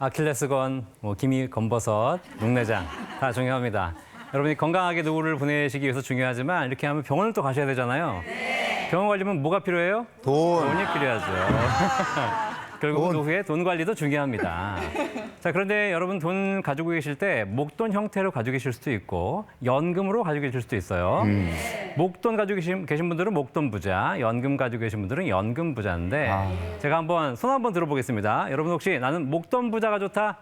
아킬레스건, 기미 검버섯, 녹내장 다 중요합니다. 여러분이 건강하게 노후를 보내시기 위해서 중요하지만 이렇게 하면 병원을 또 가셔야 되잖아요. 병원 가려면 뭐가 필요해요? 돈이 필요하죠. 결국 노후에 돈 관리도 중요합니다. 자, 그런데 여러분 돈 가지고 계실 때 목돈 형태로 가지고 계실 수도 있고 연금으로 가지고 계실 수도 있어요. 목돈 가지고 계신 분들은 목돈 부자, 연금 가지고 계신 분들은 연금 부자인데 제가 한번 손 한번 들어보겠습니다. 여러분 혹시 나는 목돈 부자가 좋다?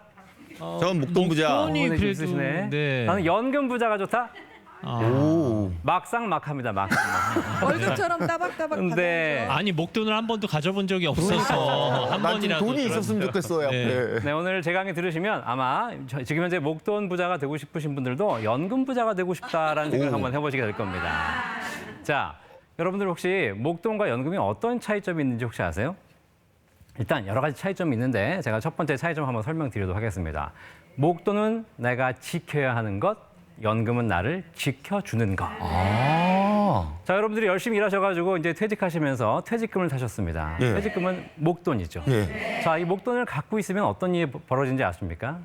전 목돈 부자. 목돈이 그래도 있으시네. 네. 나는 연금 부자가 좋다? 오. 막상막합니다. 막상. 월급처럼 따박따박 네. 받아야죠. 아니 목돈을 한 번도 가져본 적이 없어서 한 난 좀 번이라도 돈이 있었으면 좋겠어요. 네. 네. 네, 오늘 제 강의 들으시면 아마 지금 현재 목돈 부자가 되고 싶으신 분들도 연금 부자가 되고 싶다라는 생각을 한번 해보시게 될 겁니다. 자, 여러분들 혹시 목돈과 연금이 어떤 차이점이 있는지 혹시 아세요? 일단 여러 가지 차이점이 있는데 제가 첫 번째 차이점 한번 설명드리도록 하겠습니다. 목돈은 내가 지켜야 하는 것, 연금은 나를 지켜주는 것. 자, 여러분들이 열심히 일하셔가지고 이제 퇴직하시면서 퇴직금을 타셨습니다. 예. 퇴직금은 목돈이죠. 예. 자, 이 목돈을 갖고 있으면 어떤 일이 벌어진지 아십니까?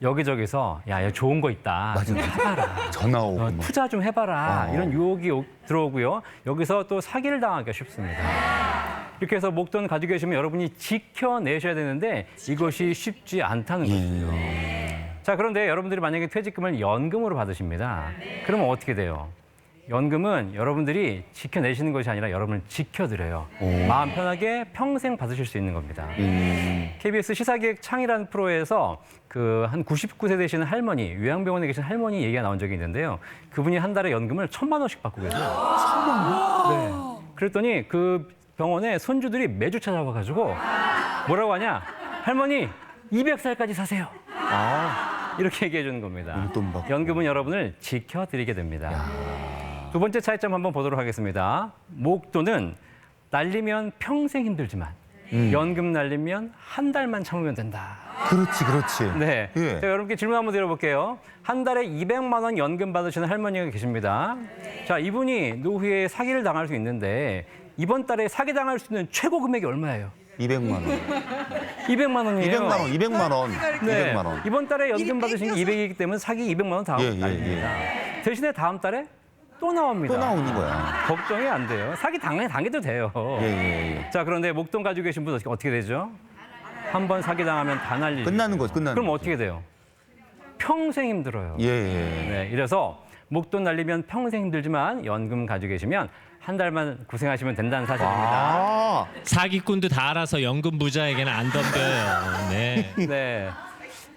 여기저기서 야, 얘 좋은 거 있다. 맞아. 전화 오고. 막. 투자 좀 해봐라. 이런 유혹이 들어오고요. 여기서 또 사기를 당하기가 쉽습니다. 이렇게 해서 목돈 가지고 계시면 여러분이 지켜내셔야 되는데 이것이 쉽지 않다는 것이죠. 자, 그런데 여러분들이 만약에 퇴직금을 연금으로 받으십니다. 그러면 어떻게 돼요? 연금은 여러분들이 지켜내시는 것이 아니라 여러분을 지켜드려요. 마음 편하게 평생 받으실 수 있는 겁니다. KBS 시사기획 창이라는 프로에서 그 한 99세 되시는 할머니, 요양병원에 계신 할머니 얘기가 나온 적이 있는데요. 그분이 한 달에 연금을 1,000만 원씩 받고 계세요. 1,000만 원? 네. 그랬더니 그 병원에 손주들이 매주 찾아와가지고 뭐라고 하냐? 할머니, 200살까지 사세요. 이렇게 얘기해 주는 겁니다. 용돈 받고. 연금은 여러분을 지켜드리게 됩니다. 두 번째 차이점 한번 보도록 하겠습니다. 목돈은 날리면 평생 힘들지만 연금 날리면 한 달만 참으면 된다. 그렇지, 그렇지. 네. 예. 제가 여러분께 질문 한번 드려볼게요. 한 달에 200만 원 연금 받으시는 할머니가 계십니다. 자, 이분이 노후에 사기를 당할 수 있는데 이번 달에 사기 당할 수 있는 최고 금액이 얼마예요? 200만 원. 200만 원이에요. 200만 원, 200만 원. 네. 200만 원. 이번 달에 연금 미리 받으신 게 땡겨서. 200이기 때문에 사기 200만 원 다음 예, 예, 날입니다. 대신에 다음 달에 또 나옵니다. 또 나오는 거야. 걱정이 안 돼요. 사기 당해도 돼요. 예, 예, 예. 자, 그런데 목돈 가지고 계신 분 어떻게 되죠? 한 번 사기 당하면 다 날리죠. 끝나는 거죠, 끝나는 그럼 거죠. 어떻게 돼요? 평생 힘들어요. 예, 예. 네, 이래서 목돈 날리면 평생 힘들지만 연금 가지고 계시면 한 달만 고생하시면 된다는 사실입니다. 아, 사기꾼도 다 알아서 연금 부자에게는 안 덤벼요. 네. 네.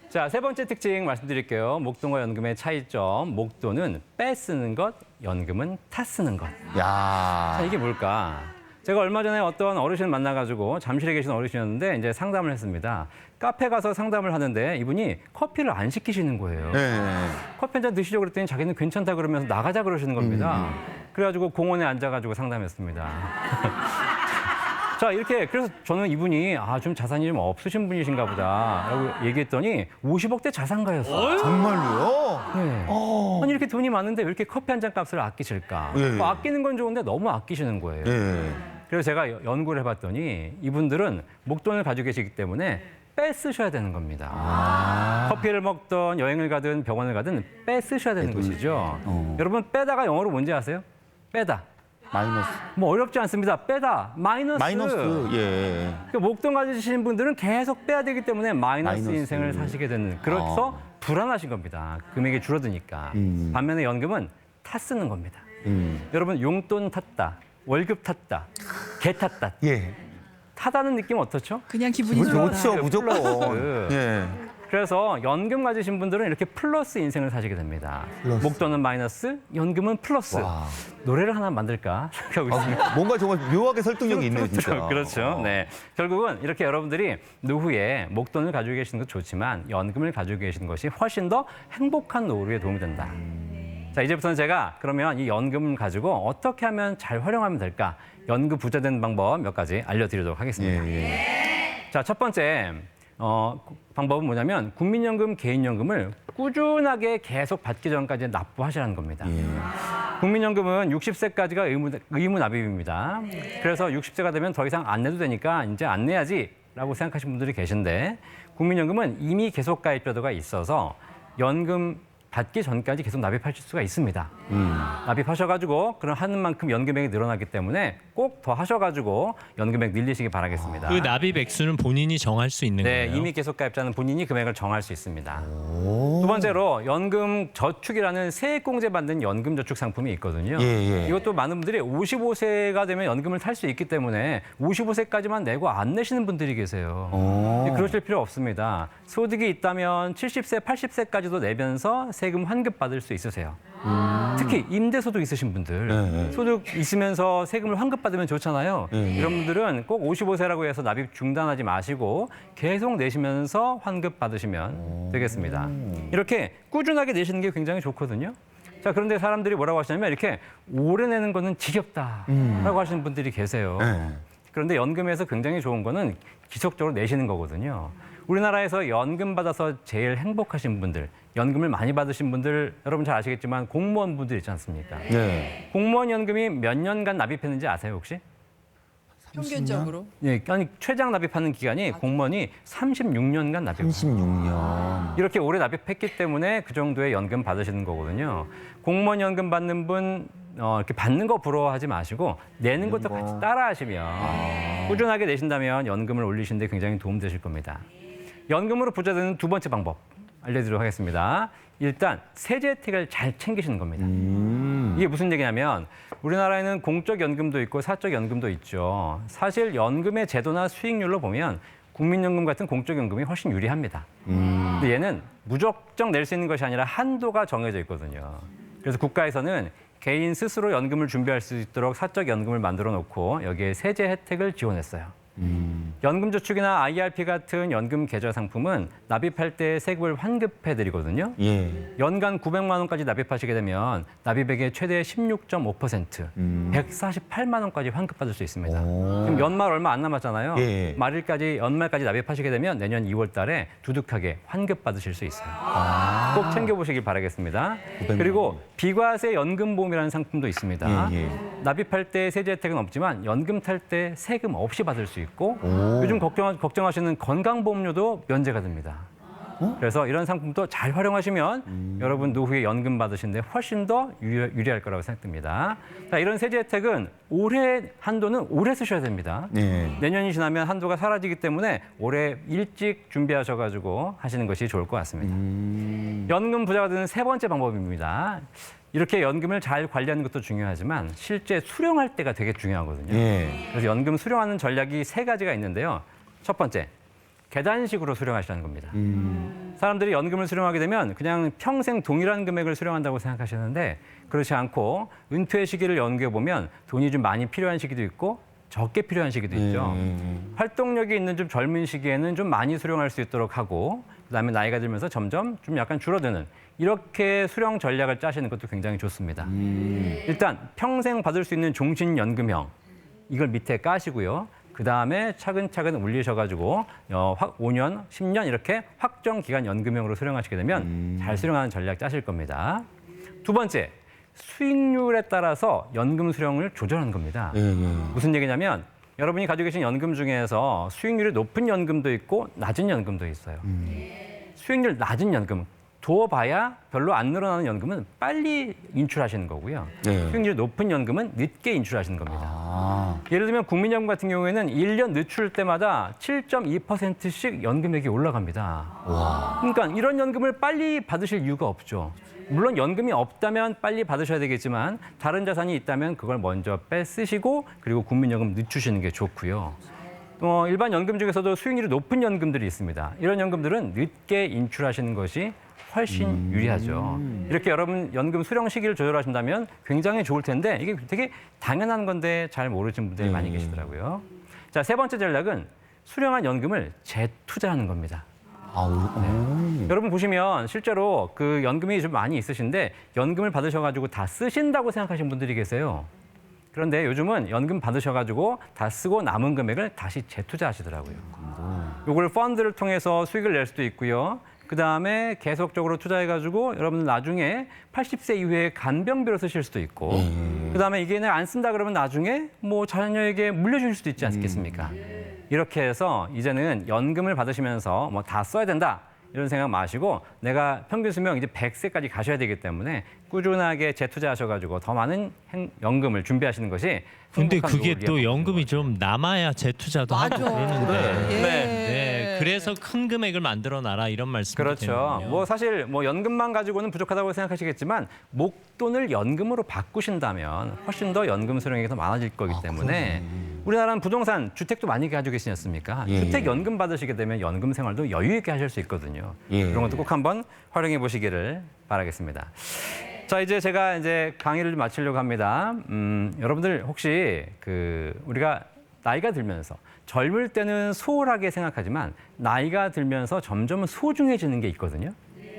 자, 세 번째 특징 말씀드릴게요. 목돈과 연금의 차이점. 목돈은 빼쓰는 것, 연금은 타쓰는 것. 야. 자, 이게 뭘까? 제가 얼마 전에 어떤 어르신을 만나가지고 잠실에 계신 어르신이었는데 이제 상담을 했습니다. 카페 가서 상담을 하는데 이분이 커피를 안 시키시는 거예요. 네. 커피 한 잔 드시려고 그랬더니 자기는 괜찮다 그러면서 나가자 그러시는 겁니다. 그래가지고 공원에 앉아가지고 상담했습니다. 자, 이렇게 그래서 저는 이분이 좀 자산이 좀 없으신 분이신가 보다라고 얘기했더니 50억대 자산가였어요. 정말로요? 네. 아니 이렇게 돈이 많은데 왜 이렇게 커피 한 잔 값을 아끼실까? 예, 예. 뭐 아끼는 건 좋은데 너무 아끼시는 거예요. 예. 그래서 제가 연구를 해봤더니 이분들은 목돈을 가지고 계시기 때문에 빼쓰셔야 되는 겁니다. 커피를 먹던 여행을 가든 병원을 가든 빼쓰셔야 되는 것이죠. 여러분 빼다가 영어로 뭔지 아세요? 빼다. 마이너스. 뭐 어렵지 않습니다. 빼다. 마이너스. 마이너스. 예. 그러니까 목돈 가지시는 분들은 계속 빼야 되기 때문에 마이너스 마이너스. 인생을 사시게 되는. 그래서 불안하신 겁니다. 금액이 줄어드니까. 반면에 연금은 타 쓰는 겁니다. 여러분 용돈 탔다, 월급 탔다, 개 탔다. 예. 타다는 느낌 어떻죠? 그냥 기분이 기분 좋다. 좋죠, 무조건. 플러스. 예. 그래서 연금 가지신 분들은 이렇게 플러스 인생을 사시게 됩니다. 플러스. 목돈은 마이너스, 연금은 플러스. 와. 노래를 하나 만들까 생각하고 있습니다. 뭔가 정말 묘하게 설득력이 있네요, 진짜. 그렇죠. 네. 결국은 이렇게 여러분들이 노후에 목돈을 가지고 계시는 것도 좋지만 연금을 가지고 계시는 것이 훨씬 더 행복한 노후에 도움이 된다. 자, 이제부터는 제가 그러면 이 연금을 가지고 어떻게 하면 잘 활용하면 될까? 연금 부자 되는 방법 몇 가지 알려드리도록 하겠습니다. 예. 자, 첫 번째 방법은 뭐냐면 국민연금, 개인연금을 꾸준하게 계속 받기 전까지 납부하시라는 겁니다. 국민연금은 60세까지가 의무 납입입니다. 그래서 60세가 되면 더 이상 안 내도 되니까 이제 안 내야지 라고 생각하시는 분들이 계신데 국민연금은 이미 계속 가입자도가 있어서 연금 받기 전까지 계속 납입하실 수가 있습니다. 납입하셔가지고 그런 하는 만큼 연금액이 늘어나기 때문에 꼭 더 하셔가지고 연금액 늘리시기 바라겠습니다. 그 납입 액수는 본인이 정할 수 있는 네, 거예요? 이미 계속 가입자는 본인이 금액을 정할 수 있습니다. 두 번째로 연금 저축이라는 세액공제 받는 연금 저축 상품이 있거든요. 예. 이것도 많은 분들이 55세가 되면 연금을 탈 수 있기 때문에 55세까지만 내고 안 내시는 분들이 계세요. 그러실 필요 없습니다. 소득이 있다면 70세, 80세까지도 내면서 세금 환급 받을 수 있으세요. 특히 임대소득 있으신 분들, 소득 있으면서 세금을 환급받으면 좋잖아요. 이런 분들은 꼭 55세라고 해서 납입 중단하지 마시고 계속 내시면서 환급 받으시면 되겠습니다. 이렇게 꾸준하게 내시는 게 굉장히 좋거든요. 자, 그런데 사람들이 뭐라고 하시냐면 이렇게 오래 내는 거는 지겹다라고 하시는 분들이 계세요. 그런데 연금에서 굉장히 좋은 거는 지속적으로 내시는 거거든요. 우리나라에서 연금 받아서 제일 행복하신 분들, 연금을 많이 받으신 분들 여러분 잘 아시겠지만 공무원 분들 있지 않습니까? 네. 공무원 연금이 몇 년간 납입했는지 아세요 혹시? 평균적으로. 예, 아니 최장 납입하는 기간이 공무원이 36년간 납입. 36년. 이렇게 오래 납입했기 때문에 그 정도의 연금 받으시는 거거든요. 공무원 연금 받는 분 이렇게 받는 거 부러워하지 마시고 내는 것도 같이 따라하시면 꾸준하게 내신다면 연금을 올리시는 데 굉장히 도움되실 겁니다. 연금으로 부자 되는 두 번째 방법 알려드리도록 하겠습니다. 일단 세제 혜택을 잘 챙기시는 겁니다. 이게 무슨 얘기냐면 우리나라에는 공적 연금도 있고 사적 연금도 있죠. 사실 연금의 제도나 수익률로 보면 국민연금 같은 공적 연금이 훨씬 유리합니다. 근데 얘는 무조건 낼 수 있는 것이 아니라 한도가 정해져 있거든요. 그래서 국가에서는 개인 스스로 연금을 준비할 수 있도록 사적 연금을 만들어 놓고 여기에 세제 혜택을 지원했어요. 연금저축이나 IRP 같은 연금 계좌 상품은 납입할 때 세금을 환급해드리거든요. 예. 연간 900만 원까지 납입하시게 되면 납입액의 최대 16.5%, 148만 원까지 환급받을 수 있습니다. 지금 연말 얼마 안 남았잖아요. 예. 연말까지 납입하시게 되면 내년 2월 달에 두둑하게 환급받으실 수 있어요. 꼭 챙겨보시길 바라겠습니다. 900만 원. 그리고 비과세 연금보험이라는 상품도 있습니다. 예. 납입할 때 세제 혜택은 없지만 연금 탈 때 세금 없이 받을 수 있고 요즘 걱정하시는 건강보험료도 면제가 됩니다. 그래서 이런 상품도 잘 활용하시면 여러분 노후에 연금 받으시는데 훨씬 더 유리할 거라고 생각됩니다. 자, 이런 세제 혜택은 한도는 오래 쓰셔야 됩니다. 네. 내년이 지나면 한도가 사라지기 때문에 올해 일찍 준비하셔가지고 하시는 것이 좋을 것 같습니다. 연금 부자가 되는 세 번째 방법입니다. 이렇게 연금을 잘 관리하는 것도 중요하지만 실제 수령할 때가 되게 중요하거든요. 예. 그래서 연금 수령하는 전략이 세 가지가 있는데요. 첫 번째, 계단식으로 수령하시라는 겁니다. 사람들이 연금을 수령하게 되면 그냥 평생 동일한 금액을 수령한다고 생각하시는데 그렇지 않고 은퇴 시기를 연구해 보면 돈이 좀 많이 필요한 시기도 있고 적게 필요한 시기도 있죠. 활동력이 있는 좀 젊은 시기에는 좀 많이 수령할 수 있도록 하고 그다음에 나이가 들면서 점점 좀 약간 줄어드는 이렇게 수령 전략을 짜시는 것도 굉장히 좋습니다. 일단 평생 받을 수 있는 종신연금형 이걸 밑에 까시고요. 그다음에 차근차근 올리셔가지고 5년, 10년 이렇게 확정 기간 연금형으로 수령하시게 되면 잘 수령하는 전략 짜실 겁니다. 두 번째, 수익률에 따라서 연금 수령을 조절하는 겁니다. 무슨 얘기냐면 여러분이 가지고 계신 연금 중에서 수익률이 높은 연금도 있고 낮은 연금도 있어요. 수익률 낮은 연금, 둬봐야 별로 안 늘어나는 연금은 빨리 인출하시는 거고요. 네. 수익률이 높은 연금은 늦게 인출하시는 겁니다. 아. 예를 들면 국민연금 같은 경우에는 1년 늦출 때마다 7.2%씩 연금액이 올라갑니다. 와. 그러니까 이런 연금을 빨리 받으실 이유가 없죠. 물론 연금이 없다면 빨리 받으셔야 되겠지만 다른 자산이 있다면 그걸 먼저 빼쓰시고 그리고 국민연금 늦추시는 게 좋고요. 일반 연금 중에서도 수익률이 높은 연금들이 있습니다. 이런 연금들은 늦게 인출하시는 것이 훨씬 유리하죠. 이렇게 여러분 연금 수령 시기를 조절하신다면 굉장히 좋을 텐데 이게 되게 당연한 건데 잘 모르시는 분들이 많이 계시더라고요. 자, 세 번째 전략은 수령한 연금을 재투자하는 겁니다. 여러분 보시면 실제로 그 연금이 좀 많이 있으신데 연금을 받으셔가지고 다 쓰신다고 생각하시는 분들이 계세요. 그런데 요즘은 연금 받으셔가지고 다 쓰고 남은 금액을 다시 재투자하시더라고요. 이걸 펀드를 통해서 수익을 낼 수도 있고요. 그다음에 계속적으로 투자해가지고 여러분들 나중에 80세 이후에 간병비로 쓰실 수도 있고 그다음에 이게 내가 안 쓴다 그러면 나중에 뭐 자녀에게 물려줄 수도 있지 않겠습니까? 이렇게 해서 이제는 연금을 받으시면서 뭐 다 써야 된다. 이런 생각 마시고 내가 평균 수명 이제 100세까지 가셔야 되기 때문에 꾸준하게 재투자하셔가지고 더 많은 연금을 준비하시는 것이 근데 행복한 그게 노후를 또 위한 연금이 거죠. 좀 남아야 재투자도 하고 맞아. 그러는데. 예. 네, 그래서 큰 금액을 만들어 놔라 이런 말씀이 그렇죠. 되는군요. 뭐 사실 뭐 연금만 가지고는 부족하다고 생각하시겠지만 목돈을 연금으로 바꾸신다면 훨씬 더 연금 수령이 더 많아질 거기 때문에 우리나라는 부동산, 주택도 많이 가지고 계시지 않습니까? 예, 주택 예. 연금 받으시게 되면 연금 생활도 여유 있게 하실 수 있거든요. 예. 그런 것도 꼭 한번 활용해 보시기를 바라겠습니다. 자, 이제 제가 강의를 좀 마치려고 합니다. 여러분들 혹시 우리가 나이가 들면서 젊을 때는 소홀하게 생각하지만 나이가 들면서 점점 소중해지는 게 있거든요.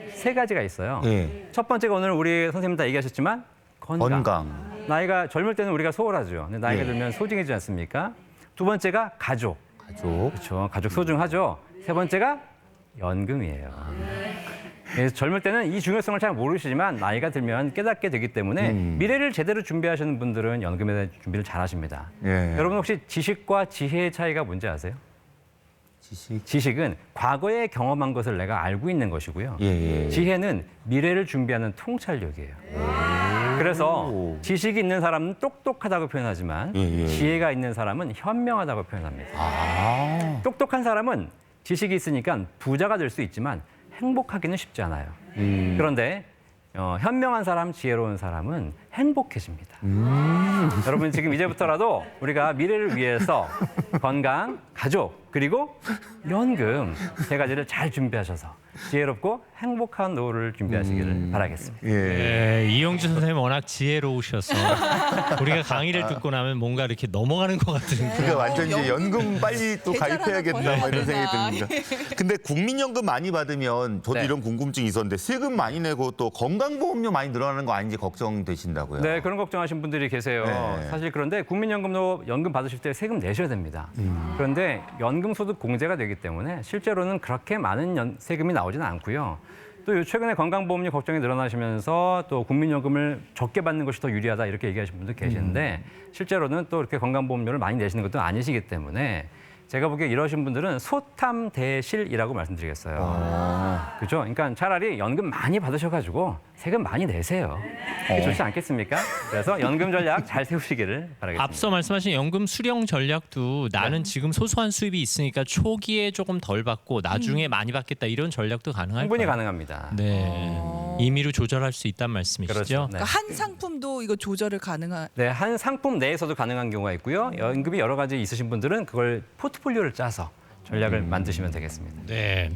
세 가지가 있어요. 예. 첫 번째가 오늘 우리 선생님 다 얘기하셨지만 건강. 나이가 젊을 때는 우리가 소홀하죠. 근데 나이가 예. 들면 소중해지지 않습니까? 두 번째가 가족. 가족. 그렇죠. 가족 소중하죠. 세 번째가 연금이에요. 그래서 젊을 때는 이 중요성을 잘 모르시지만 나이가 들면 깨닫게 되기 때문에 미래를 제대로 준비하시는 분들은 연금에 대한 준비를 잘 하십니다. 예. 여러분 혹시 지식과 지혜의 차이가 뭔지 아세요? 지식. 지식은 과거에 경험한 것을 내가 알고 있는 것이고요. 예. 지혜는 미래를 준비하는 통찰력이에요. 그래서 지식이 있는 사람은 똑똑하다고 표현하지만 예. 지혜가 있는 사람은 현명하다고 표현합니다. 아. 똑똑한 사람은 지식이 있으니까 부자가 될 수 있지만 행복하기는 쉽지 않아요. 그런데 현명한 사람, 지혜로운 사람은 행복해집니다. 여러분 지금 이제부터라도 우리가 미래를 위해서 건강, 가족, 그리고 연금 세 가지를 잘 준비하셔서 지혜롭고 행복한 노후를 준비하시기를 바라겠습니다. 예. 네, 이용주 선생님 워낙 지혜로우셔서 우리가 강의를 듣고 나면 뭔가 이렇게 넘어가는 것 같은 그게 완전 이제 연금 빨리 또 계좌를 가입해야겠다 하나 뭐 이런 벌어야 생각이 되나. 듭니다. 근데 국민연금 많이 받으면 저도 네. 이런 궁금증이 있었는데 세금 많이 내고 또 건강보험료 많이 늘어나는 거 아닌지 걱정되신다고요? 네, 그런 걱정하시는 분들이 계세요. 네. 사실 그런데 국민연금도 연금 받으실 때 세금 내셔야 됩니다. 그런데 연금소득 공제가 되기 때문에 실제로는 그렇게 많은 세금이 나오지는 않고요. 또 최근에 건강보험료 걱정이 늘어나시면서 또 국민연금을 적게 받는 것이 더 유리하다 이렇게 얘기하시는 분들 계시는데 실제로는 또 이렇게 건강보험료를 많이 내시는 것도 아니시기 때문에 제가 보기에 이러신 분들은 소탐대실이라고 말씀드리겠어요. 그렇죠? 그러니까 차라리 연금 많이 받으셔가지고 세금 많이 내세요. 그게 좋지 않겠습니까? 그래서 연금 전략 잘 세우시기를 바라겠습니다. 앞서 말씀하신 연금 수령 전략도 나는 지금 소소한 수입이 있으니까 초기에 조금 덜 받고 나중에 많이 받겠다 이런 전략도 가능할까요? 충분히 가능합니다. 네, 임의로 조절할 수 있단 말씀이시죠? 그렇죠. 네. 그러니까 한 상품도 이거 조절을 가능한. 네, 한 상품 내에서도 가능한 경우가 있고요. 연금이 여러 가지 있으신 분들은 그걸 포트폴리오를 짜서 전략을 만드시면 되겠습니다. 네.